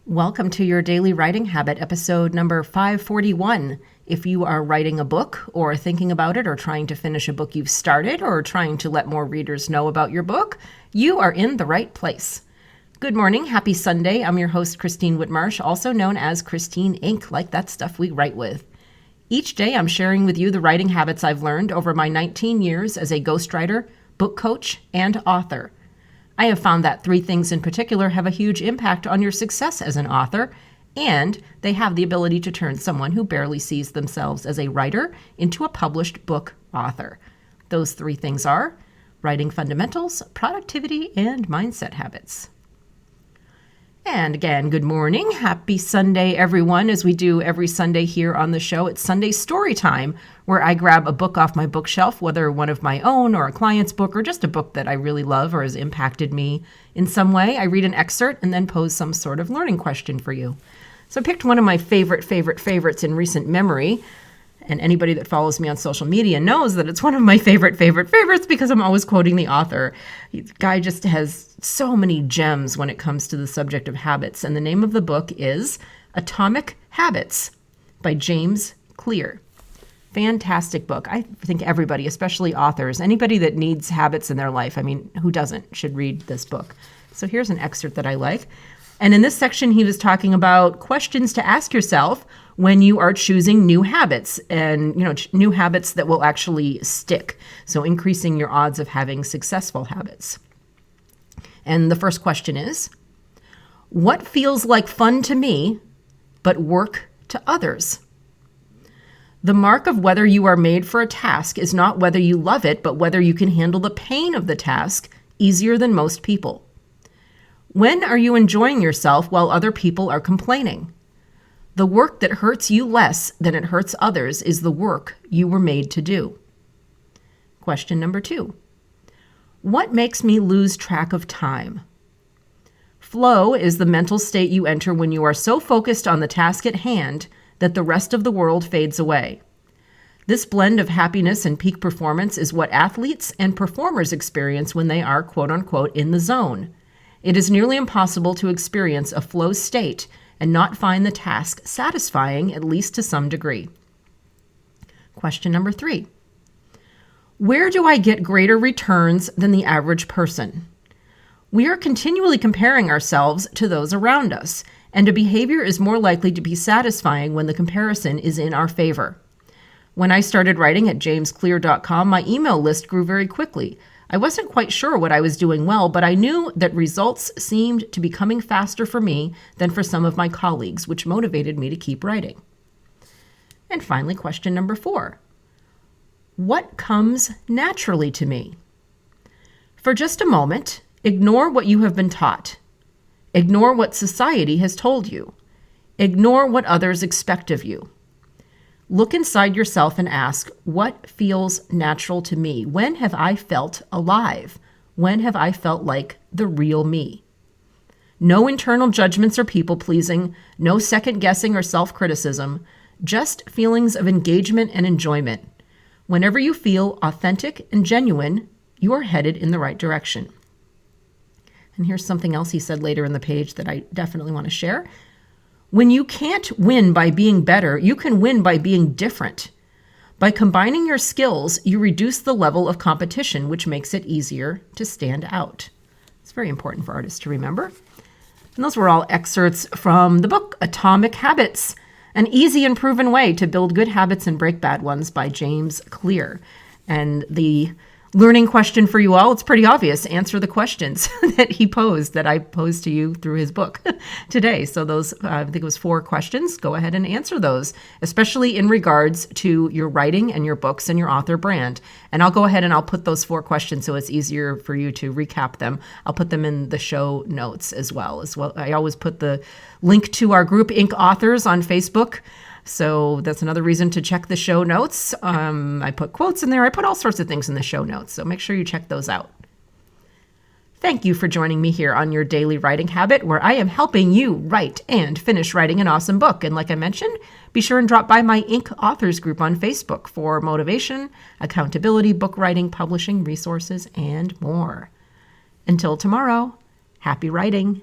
Welcome to your Daily Writing Habit, episode number 541. If you are writing a book or thinking about it or trying to finish a book you've started or trying to let more readers know about your book, you are in the right place. Good morning. Happy Sunday. I'm your host, Christine Whitmarsh, also known as Christine Inc., like that stuff we write with. Each day I'm sharing with you the writing habits I've learned over my 19 years as a ghostwriter, book coach, and author. I have found that three things in particular have a huge impact on your success as an author, and they have the ability to turn someone who barely sees themselves as a writer into a published book author. Those three things are writing fundamentals, productivity, and mindset habits. And again, good morning. Happy Sunday, everyone. As we do every Sunday here on the show, it's Sunday Story Time, where I grab a book off my bookshelf, whether one of my own or a client's book or just a book that I really love or has impacted me in some way. I read an excerpt and then pose some sort of learning question for you. So I picked one of my favorites in recent memory. And anybody that follows me on social media knows that it's one of my favorites because I'm always quoting the author. The guy just has so many gems when it comes to the subject of habits. And the name of the book is Atomic Habits by James Clear. Fantastic book. I think everybody, especially authors, anybody that needs habits in their life, who doesn't, should read this book. So here's an excerpt that I like. And in this section, he was talking about questions to ask yourself when you are choosing new habits and, new habits that will actually stick. So increasing your odds of having successful habits. And the first question is, what feels like fun to me, but work to others? The mark of whether you are made for a task is not whether you love it, but whether you can handle the pain of the task easier than most people. When are you enjoying yourself while other people are complaining? The work that hurts you less than it hurts others is the work you were made to do. Question number 2. What makes me lose track of time? Flow is the mental state you enter when you are so focused on the task at hand that the rest of the world fades away. This blend of happiness and peak performance is what athletes and performers experience when they are, quote unquote, in the zone. It is nearly impossible to experience a flow state and not find the task satisfying, at least to some degree. Question number 3. Where do I get greater returns than the average person? We are continually comparing ourselves to those around us, and a behavior is more likely to be satisfying when the comparison is in our favor. When I started writing at jamesclear.com, my email list grew very quickly. I wasn't quite sure what I was doing well, but I knew that results seemed to be coming faster for me than for some of my colleagues, which motivated me to keep writing. And finally, question number 4. What comes naturally to me? For just a moment, ignore what you have been taught. Ignore what society has told you. Ignore what others expect of you. Look inside yourself and ask, what feels natural to me? When have I felt alive? When have I felt like the real me? No internal judgments or people-pleasing, no second-guessing or self-criticism, just feelings of engagement and enjoyment. Whenever you feel authentic and genuine, you are headed in the right direction. And here's something else he said later in the page that I definitely want to share. When you can't win by being better, you can win by being different. By combining your skills, you reduce the level of competition, which makes it easier to stand out. It's very important for artists to remember. And those were all excerpts from the book Atomic Habits, an easy and proven way to build good habits and break bad ones by James Clear. And the learning question for you all, it's pretty obvious. Answer the questions that he posed, that I posed to you through his book today. So those, I think it was 4 questions. Go ahead and answer those, especially in regards to your writing and your books and your author brand. And I'll go ahead and I'll put those 4 questions so it's easier for you to recap them. I'll put them in the show notes as well. I always put the link to our group Inc. Authors on Facebook. So that's another reason to check the show notes. I put quotes in there. I put all sorts of things in the show notes. So make sure you check those out. Thank you for joining me here on your Daily Writing Habit, where I am helping you write and finish writing an awesome book. And like I mentioned, be sure and drop by my Inc. Authors group on Facebook for motivation, accountability, book writing, publishing, resources, and more. Until tomorrow, happy writing.